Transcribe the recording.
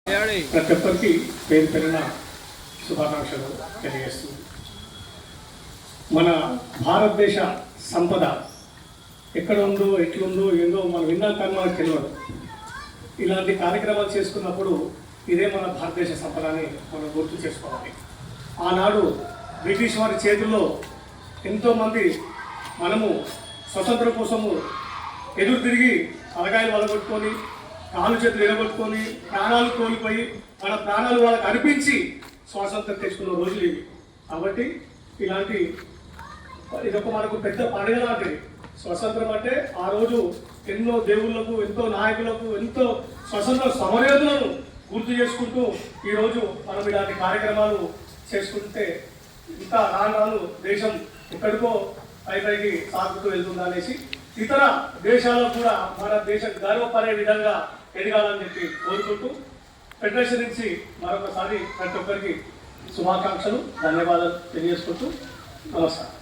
ప్రతి ఒక్కరికి పేరు పేరున శుభాకాంక్షలు తెలియజేస్తుంది. మన భారతదేశ సంపద ఎక్కడ ఉందో ఎట్లుందో ఏందో మనం విన్నాం కానీ మనకు తెలియదు. ఇలాంటి కార్యక్రమాలు చేసుకున్నప్పుడు ఇదే మన భారతదేశ సంపదని మనం గుర్తు చేసుకోవాలి. ఆనాడు బ్రిటిష్ వారి చేతుల్లో ఎంతోమంది మనము స్వతంత్రం కోసము ఎదురు తిరిగి తలకాయలు వలగొట్టుకొని కాలు చేతులు ఎరగొట్టుకొని ప్రాణాలు కోల్పోయి మన ప్రాణాలు వాళ్ళకి అర్పించి స్వాతంత్రం తెచ్చుకున్న రోజులు ఇవి. కాబట్టి ఇలాంటి ఇదొక మనకు పెద్ద పండుగ లాంటిది. స్వతంత్రం అంటే ఆ రోజు ఎన్నో దేవుళ్లకు, ఎంతో నాయకులకు, ఎంతో స్వతంత్ర సమరయోధులను గుర్తు చేసుకుంటూ ఈరోజు మనం ఇలాంటి కార్యక్రమాలు చేసుకుంటే ఇంకా రాను దేశం ఎక్కడికో పైకి సాగుతూ వెళ్తుందా అనేసి ఇతర దేశాల్లో కూడా మన దేశం గర్వపడే విధంగా ఎదగాలని చెప్పి కోరుకుంటూ ఫెడరేషన్ నుంచి మరొకసారి ప్రతి ఒక్కరికి శుభాకాంక్షలు, ధన్యవాదాలు తెలియజేసుకుంటూ నమస్కారం.